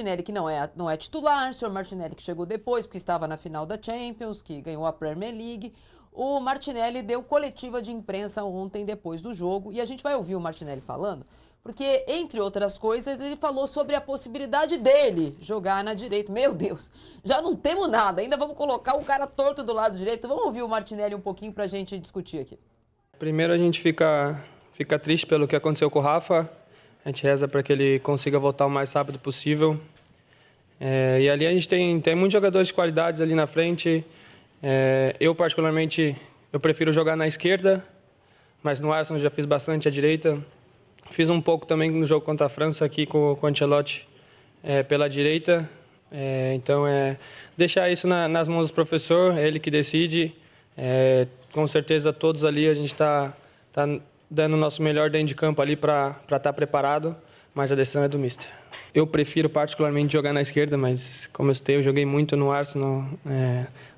Martinelli, que não é titular, o senhor Martinelli que chegou depois, porque estava na final da Champions, que ganhou a Premier League. O Martinelli deu coletiva de imprensa ontem, depois do jogo, e a gente vai ouvir o Martinelli falando, porque, entre outras coisas, ele falou sobre a possibilidade dele jogar na direita. Meu Deus, já não temos nada, ainda vamos colocar o cara torto do lado direito. Vamos ouvir o Martinelli um pouquinho para a gente discutir aqui. Primeiro a gente fica triste pelo que aconteceu com o Rafa. A gente reza para que ele consiga voltar o mais rápido possível. E ali a gente tem muitos jogadores de qualidades ali na frente. Eu, particularmente, eu prefiro jogar na esquerda, mas no Arsenal já fiz bastante à direita. Fiz um pouco também no jogo contra a França aqui com o Ancelotti pela direita. Então, deixar isso nas mãos do professor, é ele que decide. Com certeza, todos ali a gente está dando o nosso melhor dentro de campo ali para estar preparado, mas a decisão é do mister. Eu prefiro particularmente jogar na esquerda, mas como eu citei, eu joguei muito no Arsenal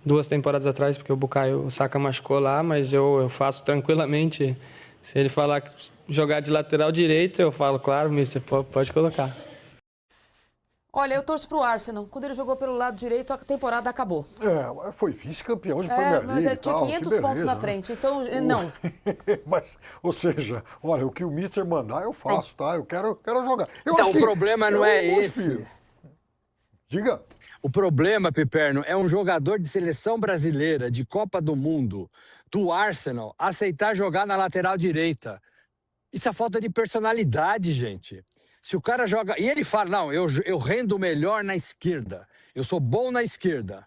2 temporadas atrás, porque o Bukayo Saka machucou lá, mas eu faço tranquilamente. Se ele falar que jogar de lateral direito, eu falo, claro, mister, pode colocar. Olha, eu torço pro Arsenal. Quando ele jogou pelo lado direito, a temporada acabou. Foi vice-campeão de Premier League. Mas ele tinha tal, 500 pontos na frente, então não. Mas, ou seja, olha, o que o mister mandar eu faço, tá? Eu quero jogar. Então, o problema não é esse. Diga. O problema, Piperno, é um jogador de seleção brasileira, de Copa do Mundo, do Arsenal, aceitar jogar na lateral direita. Isso é falta de personalidade, gente. Se o cara joga... E ele fala, não, eu rendo melhor na esquerda. Eu sou bom na esquerda.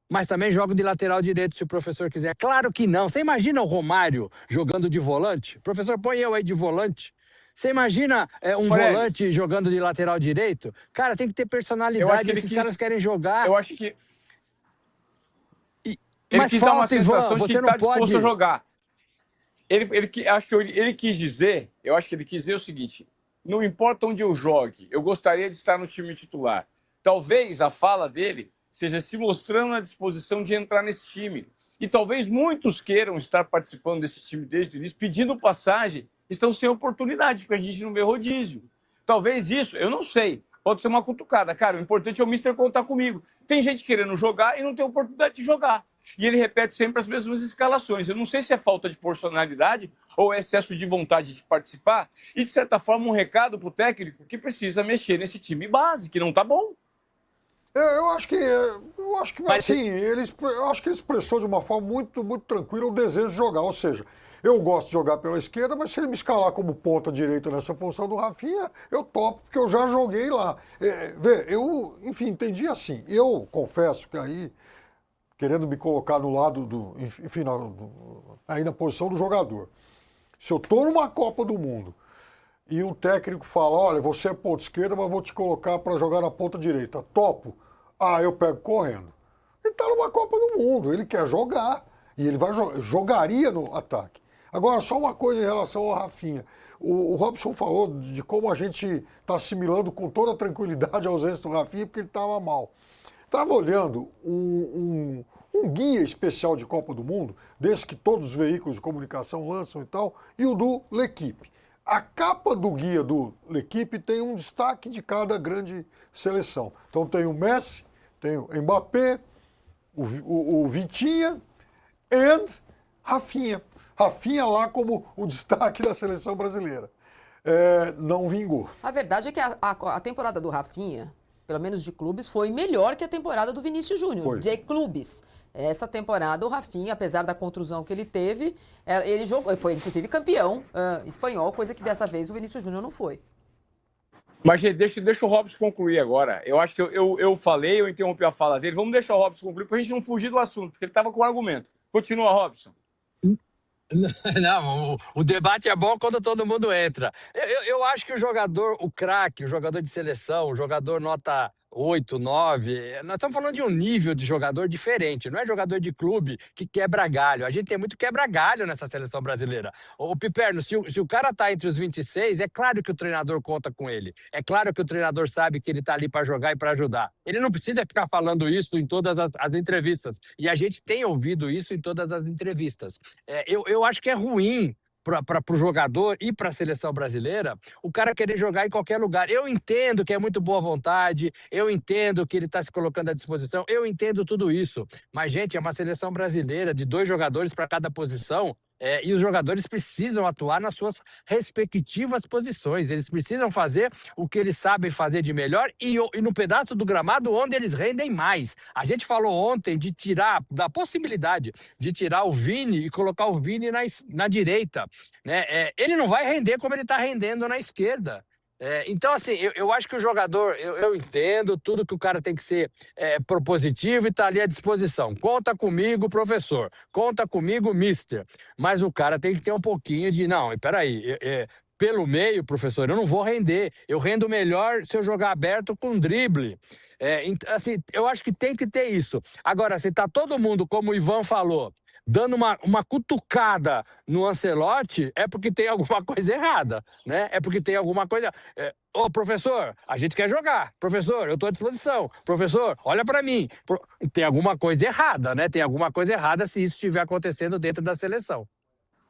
Mas também jogo de lateral direito, se o professor quiser. Claro que não. Você imagina o Romário jogando de volante? Professor, põe eu aí de volante. Você imagina volante jogando de lateral direito? Cara, tem que ter personalidade. Esses caras querem jogar. Eu acho que... Ele quis dar uma sensação de que está disposto a jogar. Ele quis dizer o seguinte: não importa onde eu jogue, eu gostaria de estar no time titular. Talvez a fala dele seja se mostrando à disposição de entrar nesse time. E talvez muitos queiram estar participando desse time desde o início, pedindo passagem, estão sem oportunidade, porque a gente não vê rodízio. Talvez isso, eu não sei, pode ser uma cutucada. Cara, o importante é o mister contar comigo. Tem gente querendo jogar e não tem oportunidade de jogar. E ele repete sempre as mesmas escalações. Eu não sei se é falta de personalidade ou excesso de vontade de participar. E, de certa forma, um recado para o técnico que precisa mexer nesse time base, que não está bom. Eu acho que assim, eu acho que ele expressou de uma forma muito, muito tranquila o desejo de jogar. Ou seja, eu gosto de jogar pela esquerda, mas se ele me escalar como ponta direita nessa função do Rafinha, eu topo, porque eu já joguei lá. Enfim, entendi assim. Eu confesso que aí, querendo me colocar no lado aí na posição do jogador. Se eu estou numa Copa do Mundo e o técnico fala, olha, você é ponta esquerda, mas vou te colocar para jogar na ponta direita, topo? Eu pego correndo. Ele está numa Copa do Mundo, ele quer jogar e ele jogaria no ataque. Agora, só uma coisa em relação ao Rafinha. O Robson falou de como a gente está assimilando com toda tranquilidade a ausência do Rafinha porque ele estava mal. Estava olhando um guia especial de Copa do Mundo, desse que todos os veículos de comunicação lançam e tal, e o do L'Équipe. A capa do guia do L'Équipe tem um destaque de cada grande seleção. Então tem o Messi, tem o Mbappé, o Vitinha e Rafinha. Rafinha lá como o destaque da seleção brasileira. Não vingou. A verdade é que a temporada do Rafinha, pelo menos de clubes, foi melhor que a temporada do Vinícius Júnior, de clubes. Essa temporada, o Rafinha, apesar da contusão que ele teve, ele jogou, foi inclusive campeão espanhol, coisa que dessa vez o Vinícius Júnior não foi. Mas, gente, deixa o Robson concluir agora. Eu acho que eu falei, eu interrompi a fala dele. Vamos deixar o Robson concluir para a gente não fugir do assunto, porque ele estava com um argumento. Continua, Robson. Não, o debate é bom quando todo mundo entra. Eu acho que o jogador, o craque, o jogador de seleção, o jogador nota 8, 9, nós estamos falando de um nível de jogador diferente, não é jogador de clube que quebra galho. A gente tem muito quebra-galho nessa seleção brasileira. O Piperno, se o cara está entre os 26, é claro que o treinador conta com ele. É claro que o treinador sabe que ele está ali para jogar e para ajudar. Ele não precisa ficar falando isso em todas as entrevistas. E a gente tem ouvido isso em todas as entrevistas. Eu acho que é ruim para o jogador e para a seleção brasileira, o cara querer jogar em qualquer lugar. Eu entendo que é muito boa vontade, eu entendo que ele está se colocando à disposição, eu entendo tudo isso. Mas, gente, é uma seleção brasileira de 2 jogadores para cada posição. E os jogadores precisam atuar nas suas respectivas posições. Eles precisam fazer o que eles sabem fazer de melhor e no pedaço do gramado onde eles rendem mais. A gente falou ontem da possibilidade de tirar o Vini e colocar o Vini na direita, né? Ele não vai render como ele está rendendo na esquerda. Então, assim, eu acho que o jogador, eu entendo tudo que o cara tem que ser propositivo e tá ali à disposição. Conta comigo, professor. Conta comigo, mister. Mas o cara tem que ter um pouquinho de... Não, peraí, pelo meio, professor, eu não vou render. Eu rendo melhor se eu jogar aberto com drible. Assim, eu acho que tem que ter isso. Agora, se tá todo mundo, como o Ivan falou, dando uma cutucada no Ancelotti, é porque tem alguma coisa errada, né? É porque tem alguma coisa... Ô, professor, a gente quer jogar. Professor, eu estou à disposição. Professor, olha para mim. Tem alguma coisa errada, né? Tem alguma coisa errada se isso estiver acontecendo dentro da seleção.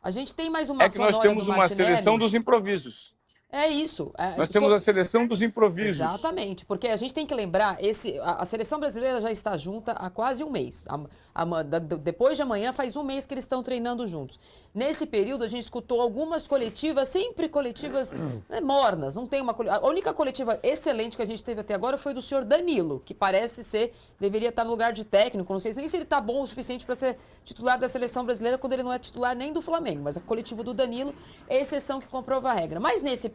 A gente tem mais uma É que nós sonora temos do uma Martinelli. seleção dos improvisos. É isso. Nós temos a seleção dos improvisos. Exatamente, porque a gente tem que lembrar, a seleção brasileira já está junta há quase um mês. Depois de amanhã faz um mês que eles estão treinando juntos. Nesse período a gente escutou algumas coletivas, sempre coletivas mornas. Não tem a única coletiva excelente que a gente teve até agora foi do senhor Danilo, que deveria estar no lugar de técnico. Não sei nem se ele está bom o suficiente para ser titular da seleção brasileira quando ele não é titular nem do Flamengo. Mas a coletiva do Danilo é a exceção que comprova a regra. Mas nesse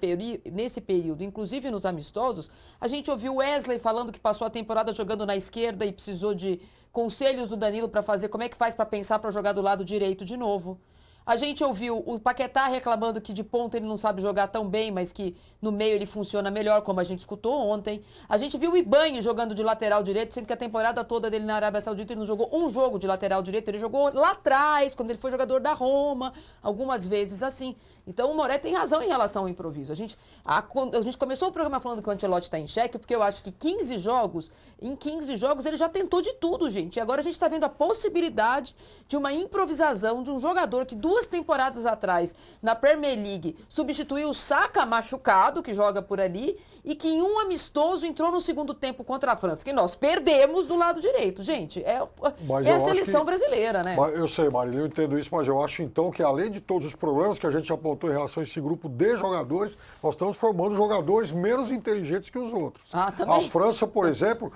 período, inclusive nos amistosos, a gente ouviu o Wesley falando que passou a temporada jogando na esquerda e precisou de conselhos do Danilo para fazer como é que faz para pensar para jogar do lado direito de novo. A gente ouviu o Paquetá reclamando que de ponta ele não sabe jogar tão bem, mas que no meio ele funciona melhor, como a gente escutou ontem. A gente viu o Ibanho jogando de lateral direito, sendo que a temporada toda dele na Arábia Saudita ele não jogou um jogo de lateral direito, ele jogou lá atrás, quando ele foi jogador da Roma, algumas vezes assim. Então o Moré tem razão em relação ao improviso. A gente começou o programa falando que o Ancelotti está em xeque, porque eu acho que em 15 jogos ele já tentou de tudo, gente. E agora a gente está vendo a possibilidade de uma improvisação de um jogador que 2 temporadas atrás, na Premier League, substituiu o Saka machucado, que joga por ali, e que em um amistoso entrou no segundo tempo contra a França, que nós perdemos do lado direito. Gente, é a seleção brasileira, né? Eu sei, Marília, eu entendo isso, mas eu acho então que além de todos os problemas que a gente apontou em relação a esse grupo de jogadores, nós estamos formando jogadores menos inteligentes que os outros. Também. A França, por exemplo,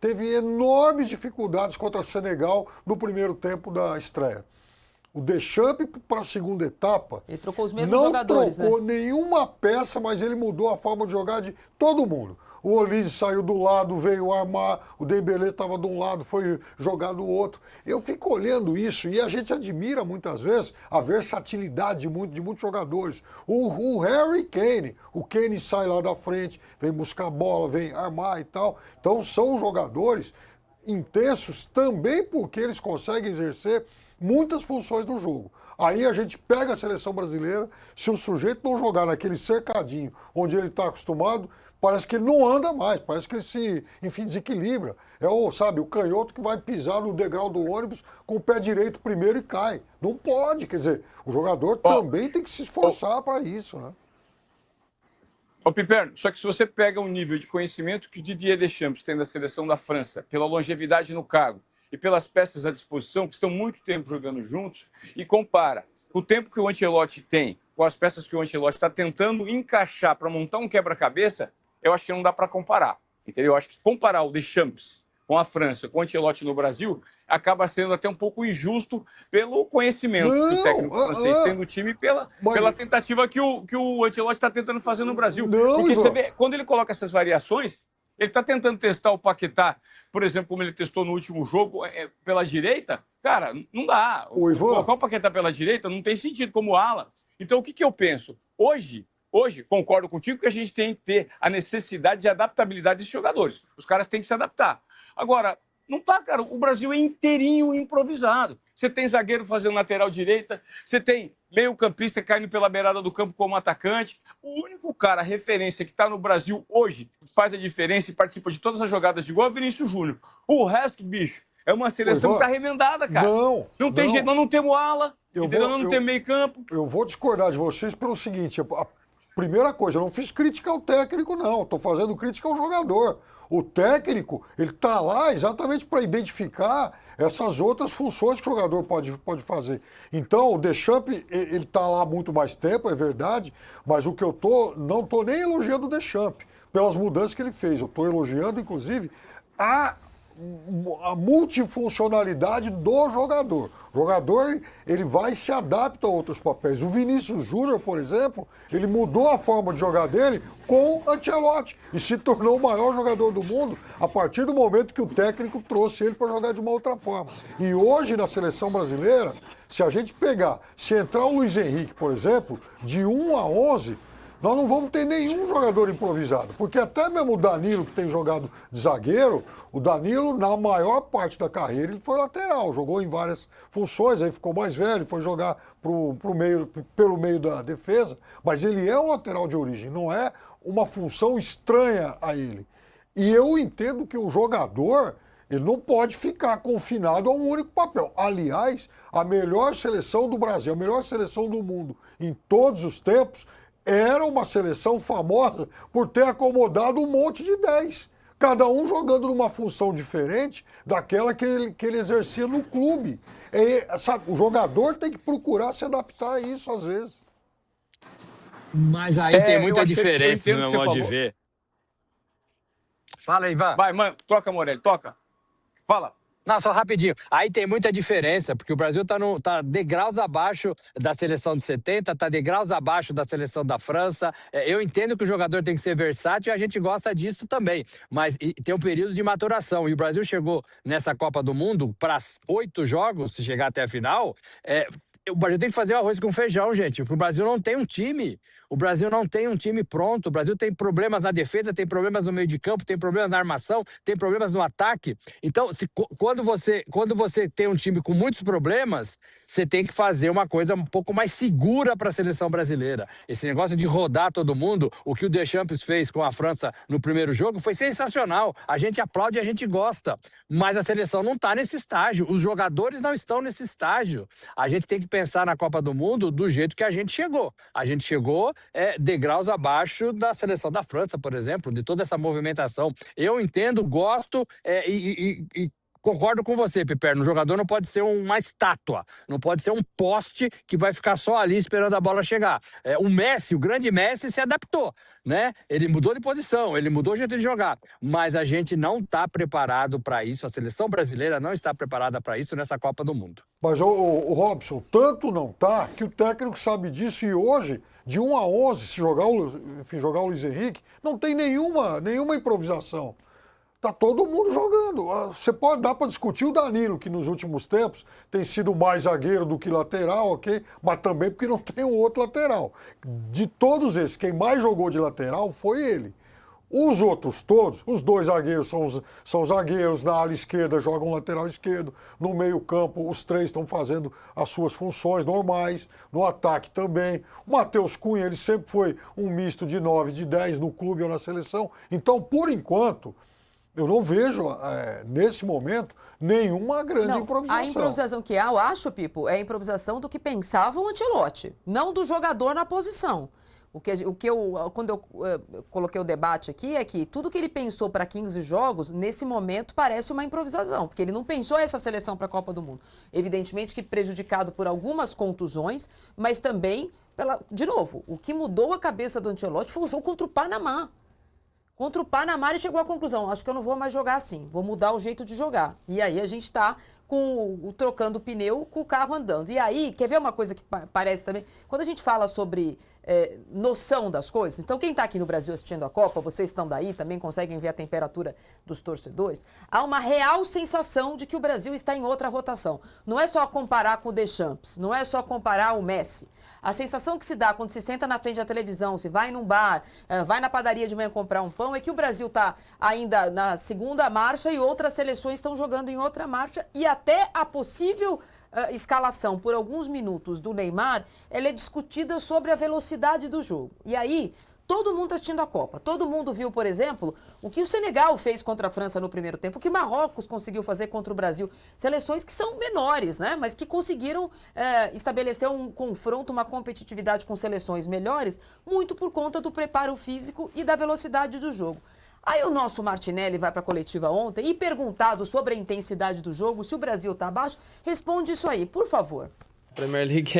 teve enormes dificuldades contra a Senegal no primeiro tempo da estreia. O Deschamps, para a segunda etapa, ele trocou os mesmos jogadores, não trocou nenhuma peça, mas ele mudou a forma de jogar de todo mundo. O Olise saiu do lado, veio armar, o Dembélé estava de um lado, foi jogar do outro. Eu fico olhando isso e a gente admira muitas vezes a versatilidade de muitos jogadores. O Harry Kane, o Kane sai lá da frente, vem buscar a bola, vem armar e tal. Então são jogadores intensos também porque eles conseguem exercer muitas funções do jogo. Aí a gente pega a seleção brasileira, se o sujeito não jogar naquele cercadinho onde ele está acostumado, parece que ele não anda mais, parece que ele se, desequilibra. É o canhoto que vai pisar no degrau do ônibus com o pé direito primeiro e cai. Não pode, quer dizer, o jogador também tem que se esforçar para isso, né? Piperno, só que se você pega um nível de conhecimento que o Didier Deschamps tem da seleção da França, pela longevidade no cargo, e pelas peças à disposição, que estão muito tempo jogando juntos, e compara o tempo que o Ancelotti tem com as peças que o Ancelotti está tentando encaixar para montar um quebra-cabeça, eu acho que não dá para comparar, entendeu? Eu acho que comparar o Deschamps com a França, com o Ancelotti no Brasil, acaba sendo até um pouco injusto pelo conhecimento que o técnico francês tem do time, pela tentativa que o Ancelotti está tentando fazer no Brasil. Porque você vê, quando ele coloca essas variações, ele está tentando testar o Paquetá, por exemplo, como ele testou no último jogo, pela direita. Cara, não dá. Colocar o Paquetá pela direita não tem sentido como ala. Então, o que eu penso? Hoje, concordo contigo que a gente tem que ter a necessidade de adaptabilidade desses jogadores. Os caras têm que se adaptar. Agora, não tá, cara. O Brasil é inteirinho improvisado. Você tem zagueiro fazendo lateral direita, você tem meio-campista caindo pela beirada do campo como atacante. O único cara, referência que está no Brasil hoje, que faz a diferença e participa de todas as jogadas de gol é o Vinícius Júnior. O resto, bicho, É uma seleção que está remendada, cara. Não tem jeito, nós não temos ala, entendeu? Nós não temos meio campo. Eu vou discordar de vocês pelo seguinte, a primeira coisa, eu não fiz crítica ao técnico, não. Estou fazendo crítica ao jogador. O técnico, ele está lá exatamente para identificar essas outras funções que o jogador pode fazer. Então, o Deschamps, ele está lá há muito mais tempo, é verdade, mas o que eu não estou nem elogiando o Deschamps pelas mudanças que ele fez. Eu estou elogiando, inclusive, a multifuncionalidade do jogador. O jogador, ele vai e se adapta a outros papéis. O Vinícius Júnior, por exemplo, ele mudou a forma de jogar dele com Ancelotti e se tornou o maior jogador do mundo a partir do momento que o técnico trouxe ele para jogar de uma outra forma. E hoje, na seleção brasileira, se a gente se entrar o Luiz Henrique, por exemplo, de 1 a 11, nós não vamos ter nenhum jogador improvisado, porque até mesmo o Danilo, que tem jogado de zagueiro, o Danilo, na maior parte da carreira, ele foi lateral, jogou em várias funções, aí ficou mais velho, foi jogar pelo meio da defesa, mas ele é um lateral de origem, não é uma função estranha a ele. E eu entendo que o jogador, ele não pode ficar confinado a um único papel. Aliás, a melhor seleção do Brasil, a melhor seleção do mundo em todos os tempos, era uma seleção famosa por ter acomodado um monte de 10. Cada um jogando numa função diferente daquela que ele exercia no clube. O jogador tem que procurar se adaptar a isso às vezes. Mas aí tem muita diferença no meu modo de ver. Fala aí, Ivan. Vai, mano, toca, Morelli, toca. Fala. Não, só rapidinho. Aí tem muita diferença, porque o Brasil tá degraus abaixo da seleção de 70, tá degraus abaixo da seleção da França. Eu entendo que o jogador tem que ser versátil e a gente gosta disso também. Mas tem um período de maturação. E o Brasil chegou nessa Copa do Mundo para 8 jogos, se chegar até a final. O Brasil tem que fazer o arroz com feijão, gente. O Brasil não tem um time. O Brasil não tem um time pronto. O Brasil tem problemas na defesa, tem problemas no meio de campo, tem problemas na armação, tem problemas no ataque. Então, quando você tem um time com muitos problemas, você tem que fazer uma coisa um pouco mais segura para a seleção brasileira. Esse negócio de rodar todo mundo, o que o Deschamps fez com a França no primeiro jogo foi sensacional. A gente aplaude e a gente gosta. Mas a seleção não está nesse estágio. Os jogadores não estão nesse estágio. A gente tem que pensar na Copa do Mundo do jeito que a gente chegou. A gente chegou degraus abaixo da seleção da França, por exemplo, de toda essa movimentação. Eu entendo, gosto e concordo com você, Piperno. O jogador não pode ser uma estátua, não pode ser um poste que vai ficar só ali esperando a bola chegar. O Messi, o grande Messi, se adaptou, né? Ele mudou de posição, ele mudou o jeito de jogar. Mas a gente não está preparado para isso, a seleção brasileira não está preparada para isso nessa Copa do Mundo. Mas, o Robson, tanto não tá que o técnico sabe disso e hoje, de 1 a 11, se jogar o Luiz Henrique, não tem nenhuma improvisação. Tá todo mundo jogando. Dá para discutir o Danilo, que nos últimos tempos tem sido mais zagueiro do que lateral, ok? Mas também porque não tem um outro lateral. De todos esses, quem mais jogou de lateral foi ele. Os outros todos, os 2 zagueiros são zagueiros, na ala esquerda jogam lateral esquerdo, no meio campo os 3 estão fazendo as suas funções normais, no ataque também. O Matheus Cunha, ele sempre foi um misto de 9, de 10 no clube ou na seleção. Então, por enquanto, eu não vejo, nesse momento, nenhuma grande improvisação. A improvisação que há, eu acho, Pipo, é a improvisação do que pensava o Ancelotti, não do jogador na posição. Quando eu coloquei o debate aqui, é que tudo que ele pensou para 15 jogos, nesse momento, parece uma improvisação, porque ele não pensou essa seleção para a Copa do Mundo. Evidentemente que prejudicado por algumas contusões, mas também, de novo, o que mudou a cabeça do Ancelotti foi o jogo contra o Panamá. Contra o Panamá ele chegou à conclusão, acho que eu não vou mais jogar assim, vou mudar o jeito de jogar. E aí a gente está trocando o pneu com o carro andando. E aí, quer ver uma coisa que parece também? Quando a gente fala sobre noção das coisas, então quem está aqui no Brasil assistindo a Copa, vocês estão daí, também conseguem ver a temperatura dos torcedores, há uma real sensação de que o Brasil está em outra rotação. Não é só comparar com o Deschamps, não é só comparar o Messi. A sensação que se dá quando se senta na frente da televisão, se vai num bar, vai na padaria de manhã comprar um pão, é que o Brasil está ainda na segunda marcha e outras seleções estão jogando em outra marcha e até a possível escalação por alguns minutos do Neymar, ela é discutida sobre a velocidade do jogo. E aí, Todo mundo está assistindo a Copa. Todo mundo viu, por exemplo, o que o Senegal fez contra a França no primeiro tempo, o que Marrocos conseguiu fazer contra o Brasil. Seleções que são menores, né? Mas que conseguiram estabelecer um confronto, uma competitividade com seleções melhores, muito por conta do preparo físico e da velocidade do jogo. Aí o nosso Martinelli vai para a coletiva ontem e, perguntado sobre a intensidade do jogo, se o Brasil está abaixo, responde isso aí, por favor. A Premier League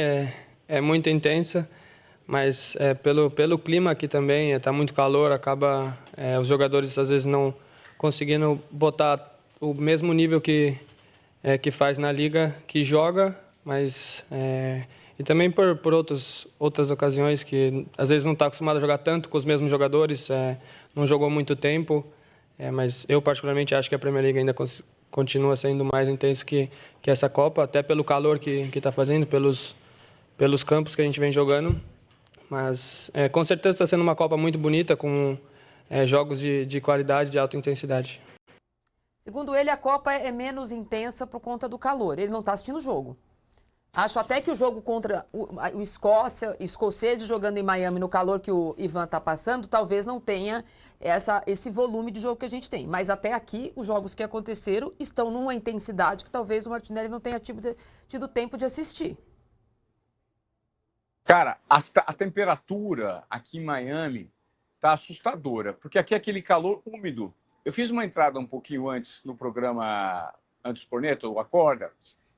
é muito intensa, mas pelo clima aqui também, está muito calor, acaba os jogadores às vezes não conseguindo botar o mesmo nível que faz na liga, que joga, mas e também por outras ocasiões que às vezes não está acostumado a jogar tanto com os mesmos jogadores, não jogou muito tempo, mas eu particularmente acho que a Premier League ainda continua sendo mais intenso que essa Copa, até pelo calor que está fazendo, pelos campos que a gente vem jogando. Mas com certeza está sendo uma Copa muito bonita, com jogos de qualidade, de alta intensidade. Segundo ele, a Copa é menos intensa por conta do calor. Ele não está assistindo o jogo. Acho até que o jogo contra o escoceses jogando em Miami no calor que o Ivan está passando, talvez não tenha esse volume de jogo que a gente tem. Mas até aqui, os jogos que aconteceram estão numa intensidade que talvez o Martinelli não tenha tido tempo de assistir. Cara, a temperatura aqui em Miami tá assustadora, porque aqui é aquele calor úmido. Eu fiz uma entrada um pouquinho antes no programa Antes Corneta, o Acorda,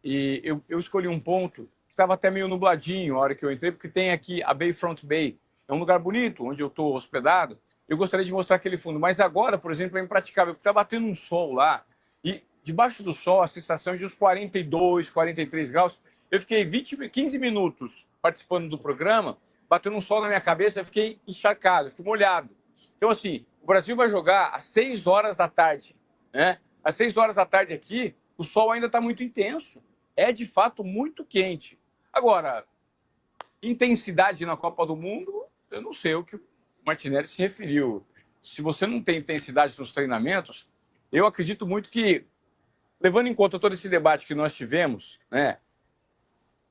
e eu escolhi um ponto que estava até meio nubladinho a hora que eu entrei, porque tem aqui a Bayfront Bay. É um lugar bonito, onde eu estou hospedado. Eu gostaria de mostrar aquele fundo, mas agora, por exemplo, é impraticável, porque está batendo um sol lá, e debaixo do sol a sensação é de uns 42, 43 graus. Eu fiquei 15 minutos participando do programa, batendo um sol na minha cabeça, eu fiquei encharcado, eu fiquei molhado. Então, assim, o Brasil vai jogar às 6 horas da tarde, né? Às 6 horas da tarde aqui, o sol ainda está muito intenso. É, de fato, muito quente. Agora, intensidade na Copa do Mundo, eu não sei o que o Martinelli se referiu. Se você não tem intensidade nos treinamentos, eu acredito muito que, levando em conta todo esse debate que nós tivemos, né,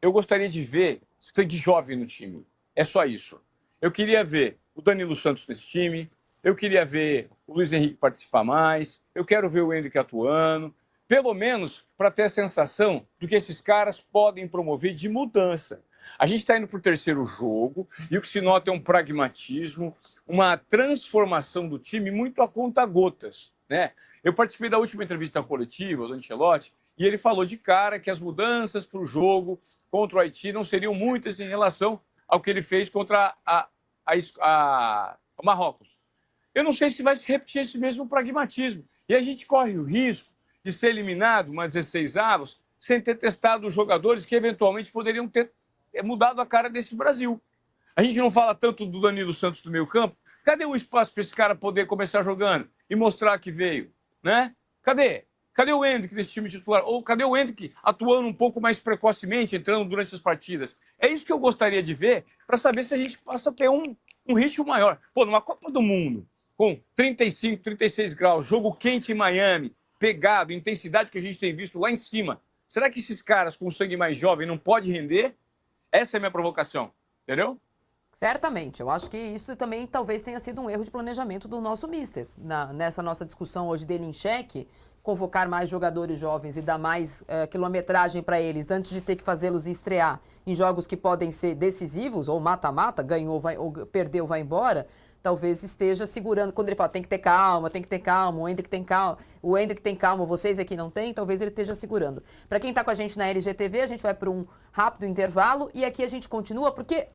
eu gostaria de ver sangue jovem no time. É só isso. Eu queria ver o Danilo Santos nesse time, eu queria ver o Luiz Henrique participar mais, eu quero ver o Endrick atuando, pelo menos para ter a sensação do que esses caras podem promover de mudança. A gente está indo para o terceiro jogo e o que se nota é um pragmatismo, uma transformação do time muito a conta-gotas, né? Eu participei da última entrevista coletiva do Ancelotti e ele falou de cara que as mudanças para o jogo contra o Haiti não seriam muitas em relação ao que ele fez contra o Marrocos. Eu não sei se vai se repetir esse mesmo pragmatismo. E a gente corre o risco de ser eliminado, uma 16avos, sem ter testado os jogadores que eventualmente poderiam ter mudado a cara desse Brasil. A gente não fala tanto do Danilo Santos do meio campo. Cadê o espaço para esse cara poder começar jogando e mostrar que veio? Né? Cadê? Cadê o Endrick nesse time titular? Ou cadê o Endrick atuando um pouco mais precocemente, entrando durante as partidas? É isso que eu gostaria de ver para saber se a gente passa a ter um ritmo maior. Pô, numa Copa do Mundo, com 35, 36 graus, jogo quente em Miami, pegado, intensidade que a gente tem visto lá em cima. Será que esses caras com sangue mais jovem não podem render? Essa é a minha provocação, entendeu? Certamente. Eu acho que isso também talvez tenha sido um erro de planejamento do nosso mister. Nessa nossa discussão hoje dele em xeque, convocar mais jogadores jovens e dar mais quilometragem para eles antes de ter que fazê-los estrear em jogos que podem ser decisivos, ou mata-mata, ganhou ou perdeu, vai embora, talvez esteja segurando. Quando ele fala, tem que ter calma, o Endrick tem calma, vocês aqui não têm, talvez ele esteja segurando. Para quem está com a gente na LGTV, a gente vai para um rápido intervalo e aqui a gente continua, porque